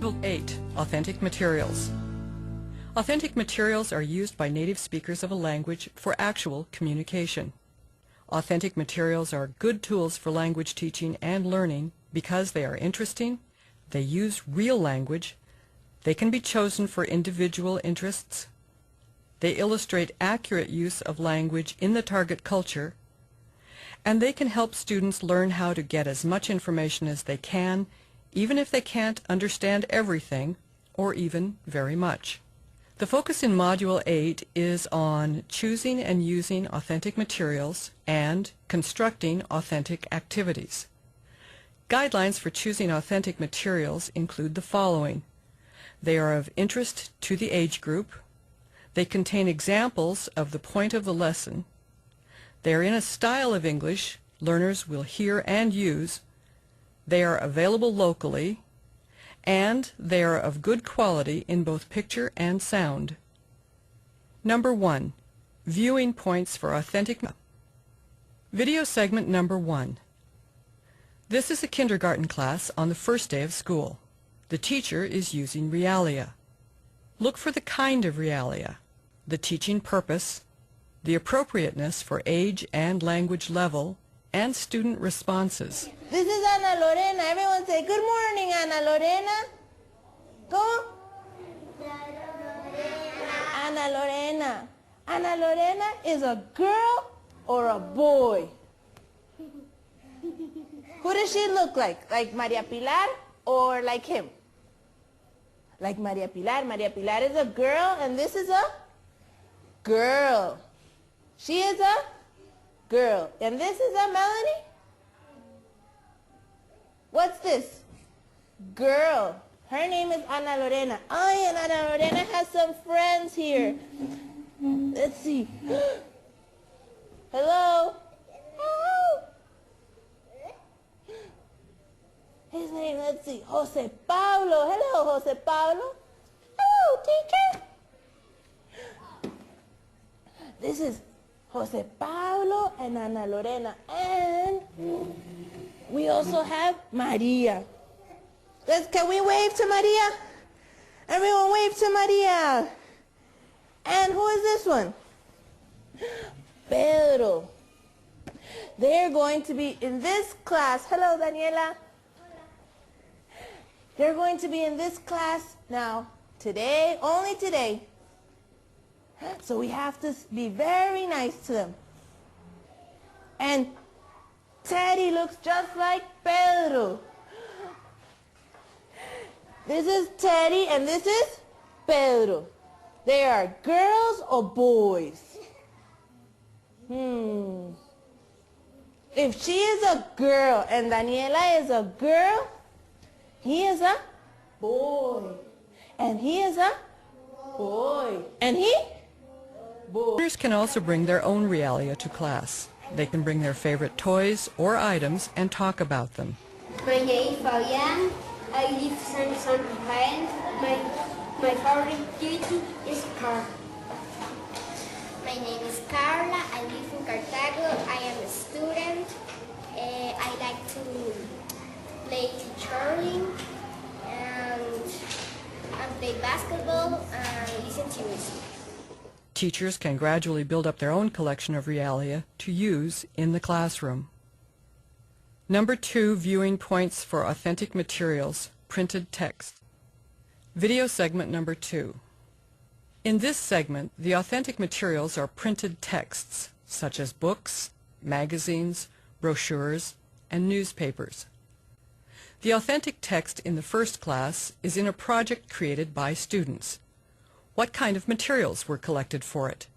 Module 8, Authentic Materials. Authentic materials are used by native speakers of a language for actual communication. Authentic materials are good tools for language teaching and learning because they are interesting, they use real language, they can be chosen for individual interests, they illustrate accurate use of language in the target culture, and they can help students learn how to get as much information as they can, even if they can't understand everything, or even very much. The focus in Module 8 is on choosing and using authentic materials and constructing authentic activities. Guidelines for choosing authentic materials include the following. They are of interest to the age group. They contain examples of the point of the lesson. They are in a style of English learners will hear and use. They are available locally. And they are of good quality in both picture and sound. Number 1. Viewing points for authentic. Video segment number 1. This is a kindergarten class on the first day of school. The teacher is using realia. Look for the kind of realia, the teaching purpose, the appropriateness for age and language level, and student responses. This is Ana Lorena. Everyone say, good morning, Ana Lorena. Go. Ana Lorena. Ana Lorena is a girl or a boy? Who does she look like? Like Maria Pilar or like him? Like Maria Pilar. Maria Pilar is a girl and this is a girl. She is a girl. And this is a Melanie? What's this? Girl. Her name is Ana Lorena. Oh, and Ana Lorena has some friends here. Let's see. Hello? Hello? His name, let's see, Jose Pablo. Hello, Jose Pablo. Hello, teacher. This is Jose Pablo and Ana Lorena. And we also have Maria. Can we wave to Maria? Everyone wave to Maria. And who is this one? Pedro. They're going to be in this class. Hello, Daniela. They're going to be in this class now, today, only today. So we have to be very nice to them. And Teddy looks just like Pedro. This is Teddy and this is Pedro. They are girls or boys? If she is a girl and Daniela is a girl, he is a boy. And he is a boy. And he? Boy. Learners can also bring their own realia to class. They can bring their favorite toys or items and talk about them. My name is Fabian. I live in San Rafael. My favorite activity is car. My name is Carla. I live in Cartago. I am a student. I like to play curling and play basketball and listen to music. Teachers can gradually build up their own collection of realia to use in the classroom. Number 2, viewing points for authentic materials, printed text. Video segment number 2. In this segment, the authentic materials are printed texts, such as books, magazines, brochures, and newspapers. The authentic text in the first class is in a project created by students. What kind of materials were collected for it?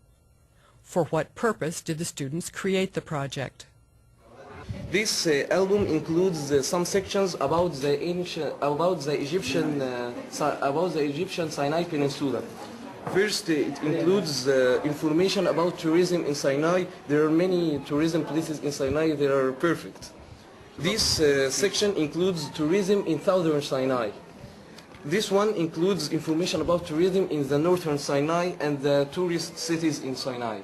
For what purpose did the students create the project? This album includes some sections about the Egyptian Sinai Peninsula. First, it includes information about tourism in Sinai. There are many tourism places in Sinai that are perfect. This section includes tourism in southern Sinai. This one includes information about tourism in the northern Sinai and the tourist cities in Sinai.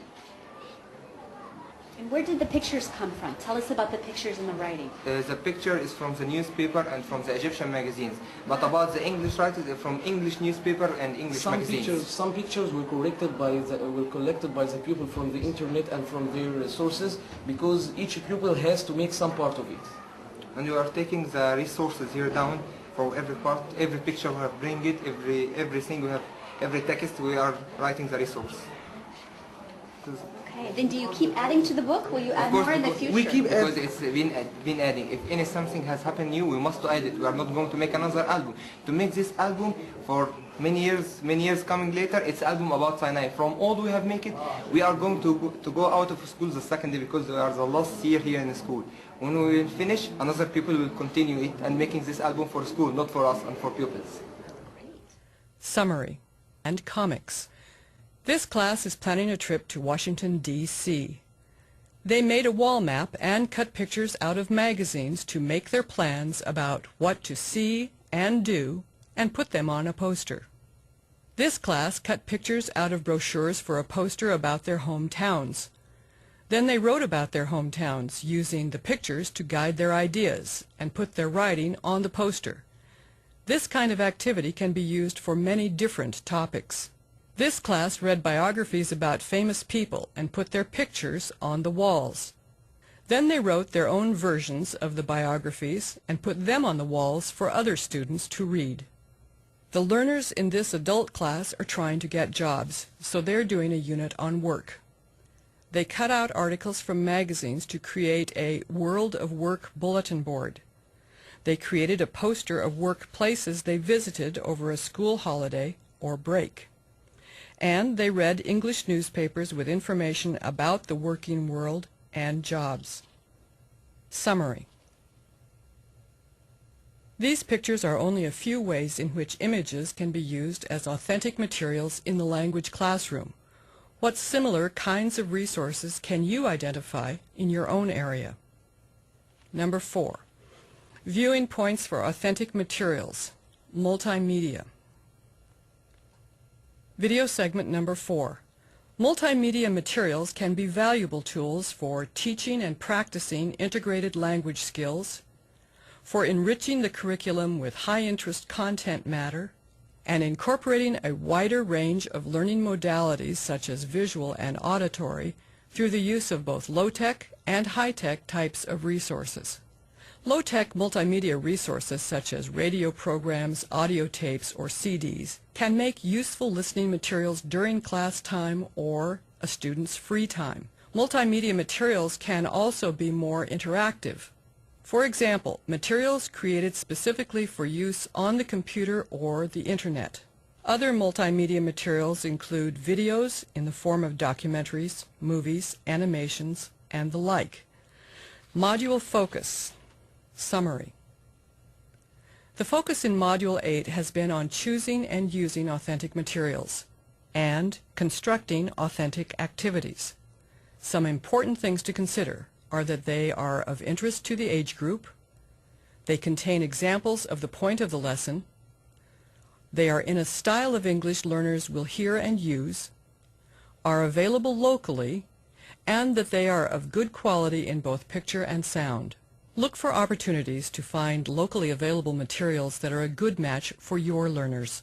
And where did the pictures come from? Tell us about the pictures and the writing. The picture is from the newspaper and from the Egyptian magazines. But about the English writers, from English newspaper and English magazines. Some pictures were collected by the pupil from the internet and from their sources, because each pupil has to make some part of it. And we are taking the resources here down for every part, every picture we have bring it, everything we have, every text we are writing the resource. Okay, then do you keep adding to the book? Will you add more in the future? We keep because it's been adding. If any something has happened new, we must add it. We are not going to make another album. To make this album for many years coming later, it's album about Sinai. From all we have made it, we are going to go out of school the second day because we are the last year here in school. When we will finish, another people will continue it and making this album for school, not for us and for pupils. Summary and comics. This class is planning a trip to Washington, D.C. They made a wall map and cut pictures out of magazines to make their plans about what to see and do and put them on a poster. This class cut pictures out of brochures for a poster about their hometowns. Then they wrote about their hometowns using the pictures to guide their ideas and put their writing on the poster. This kind of activity can be used for many different topics. This class read biographies about famous people and put their pictures on the walls. Then they wrote their own versions of the biographies and put them on the walls for other students to read. The learners in this adult class are trying to get jobs, so they're doing a unit on work. They cut out articles from magazines to create a World of Work bulletin board. They created a poster of workplaces they visited over a school holiday or break. And they read English newspapers with information about the working world and jobs. Summary. These pictures are only a few ways in which images can be used as authentic materials in the language classroom. What similar kinds of resources can you identify in your own area? Number 4. Viewing points for authentic materials. Multimedia. Video segment number 4. Multimedia materials can be valuable tools for teaching and practicing integrated language skills, for enriching the curriculum with high-interest content matter, and incorporating a wider range of learning modalities such as visual and auditory through the use of both low-tech and high-tech types of resources. Low-tech multimedia resources such as radio programs, audio tapes, or CDs can make useful listening materials during class time or a student's free time. Multimedia materials can also be more interactive. For example, materials created specifically for use on the computer or the Internet. Other multimedia materials include videos in the form of documentaries, movies, animations, and the like. Module focus. Summary. The focus in Module 8 has been on choosing and using authentic materials and constructing authentic activities. Some important things to consider are that they are of interest to the age group, they contain examples of the point of the lesson, they are in a style of English learners will hear and use, are available locally, and that they are of good quality in both picture and sound. Look for opportunities to find locally available materials that are a good match for your learners.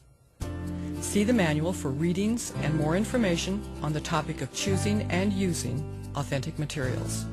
See the manual for readings and more information on the topic of choosing and using authentic materials.